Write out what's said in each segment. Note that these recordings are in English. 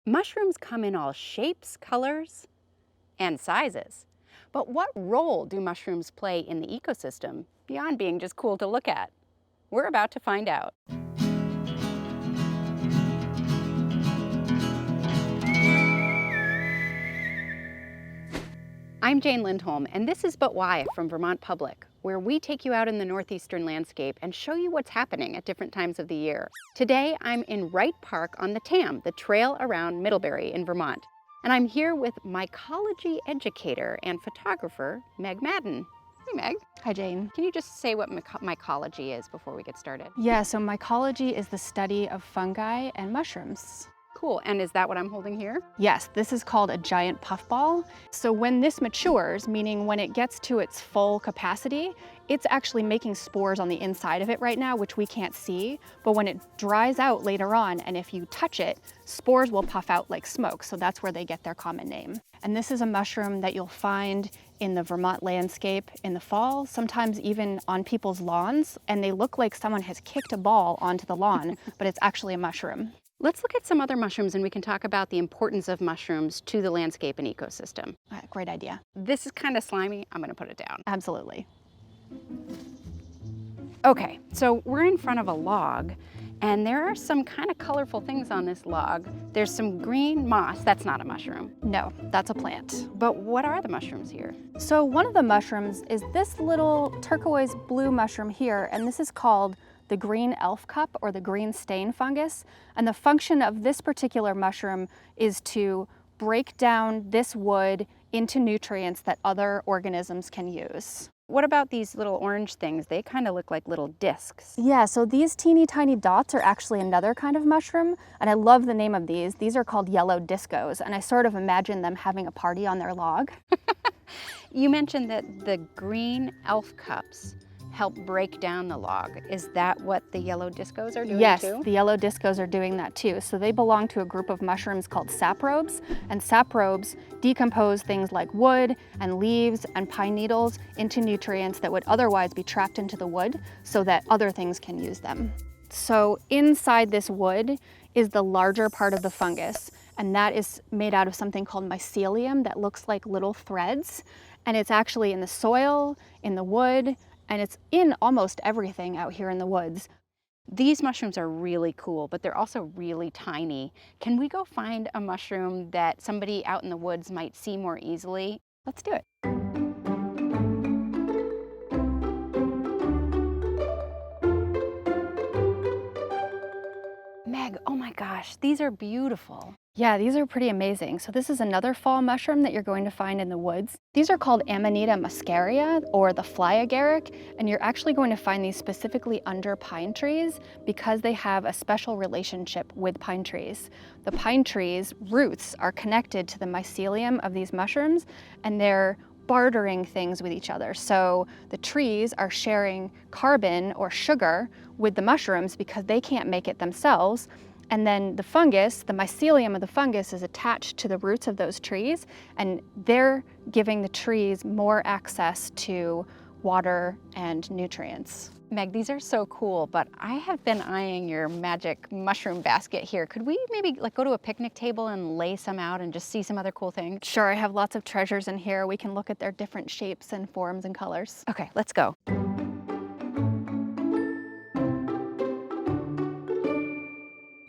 Mushrooms come in all shapes, colors, and sizes. But what role do mushrooms play in the ecosystem beyond being just cool to look at? We're about to find out. I'm Jane Lindholm, and this is But Why from Vermont Public, where we take you out in the northeastern landscape and show you what's happening at different times of the year. Today, I'm in Wright Park on the Tam, the trail around Middlebury in Vermont. And I'm here with mycology educator and photographer, Meg Madden. Hey, Meg. Hi, Jane. Can you just say what mycology is before we get started? Yeah, so mycology is the study of fungi and mushrooms. Cool, and is that what I'm holding here? Yes, this is called a giant puffball. So when this matures, meaning when it gets to its full capacity, it's actually making spores on the inside of it right now, which we can't see. But when it dries out later on, and if you touch it, spores will puff out like smoke. So that's where they get their common name. And this is a mushroom that you'll find in the Vermont landscape in the fall, sometimes even on people's lawns. And they look like someone has kicked a ball onto the lawn, but it's actually a mushroom. Let's look at some other mushrooms and we can talk about the importance of mushrooms to the landscape and ecosystem. Great idea. This is kind of slimy. I'm going to put it down. Absolutely. Okay, so we're in front of a log and there are some kind of colorful things on this log. There's some green moss. That's not a mushroom. No, that's a plant. But what are the mushrooms here? So one of the mushrooms is this little turquoise blue mushroom here, and this is called the green elf cup or the green stain fungus. And the function of this particular mushroom is to break down this wood into nutrients that other organisms can use. What about these little orange things? They kind of look like little discs. Yeah, so these teeny tiny dots are actually another kind of mushroom, and I love the name of these. These are called yellow discos, and I sort of imagine them having a party on their log. You mentioned that the green elf cups help break down the log. Is that what the yellow discos are doing yes, too? The yellow discos are doing that too. So they belong to a group of mushrooms called saprobes, and saprobes decompose things like wood and leaves and pine needles into nutrients that would otherwise be trapped into the wood so that other things can use them. So inside this wood is the larger part of the fungus, and that is made out of something called mycelium that looks like little threads, and it's actually in the soil, in the wood, and it's in almost everything out here in the woods. These mushrooms are really cool, but they're also really tiny. Can we go find a mushroom that somebody out in the woods might see more easily? Let's do it. Meg, oh my gosh, these are beautiful. Yeah, these are pretty amazing. So this is another fall mushroom that you're going to find in the woods. These are called amanita muscaria, or the fly agaric, and you're actually going to find these specifically under pine trees because they have a special relationship with pine trees. The pine trees' roots are connected to the mycelium of these mushrooms, and they're bartering things with each other. So the trees are sharing carbon or sugar with the mushrooms because they can't make it themselves. And then the fungus, the mycelium of the fungus, is attached to the roots of those trees, and they're giving the trees more access to water and nutrients. Meg, these are so cool, but I have been eyeing your magic mushroom basket here. Could we maybe go to a picnic table and lay some out and just see some other cool things? Sure, I have lots of treasures in here. We can look at their different shapes and forms and colors. Okay, let's go.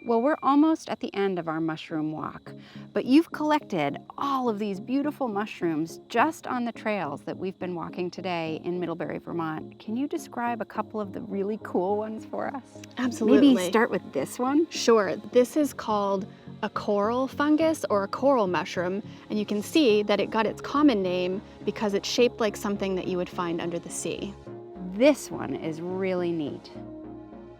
Well, we're almost at the end of our mushroom walk, but you've collected all of these beautiful mushrooms just on the trails that we've been walking today in Middlebury, Vermont. Can you describe a couple of the really cool ones for us? Absolutely. Maybe start with this one? Sure. This is called a coral fungus or a coral mushroom, and you can see that it got its common name because it's shaped like something that you would find under the sea. This one is really neat.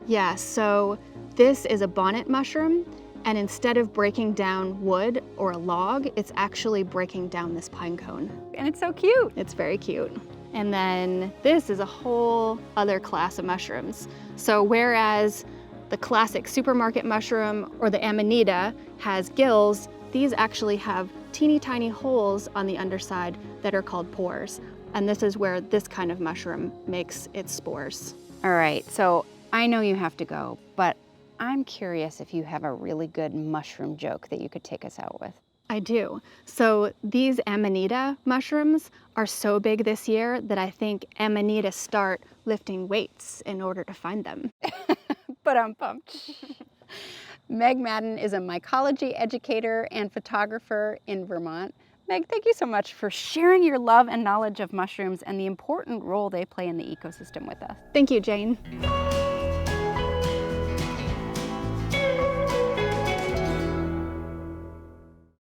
Yeah, so this is a bonnet mushroom, and instead of breaking down wood or a log, it's actually breaking down this pine cone. And it's so cute. It's very cute. And then this is a whole other class of mushrooms. So whereas the classic supermarket mushroom or the amanita has gills, these actually have teeny tiny holes on the underside that are called pores. And this is where this kind of mushroom makes its spores. All right, so I know you have to go, but I'm curious if you have a really good mushroom joke that you could take us out with. I do. So these amanita mushrooms are so big this year that I think amanitas start lifting weights in order to find them. But I'm pumped. Meg Madden is a mycology educator and photographer in Vermont. Meg, thank you so much for sharing your love and knowledge of mushrooms and the important role they play in the ecosystem with us. Thank you, Jane.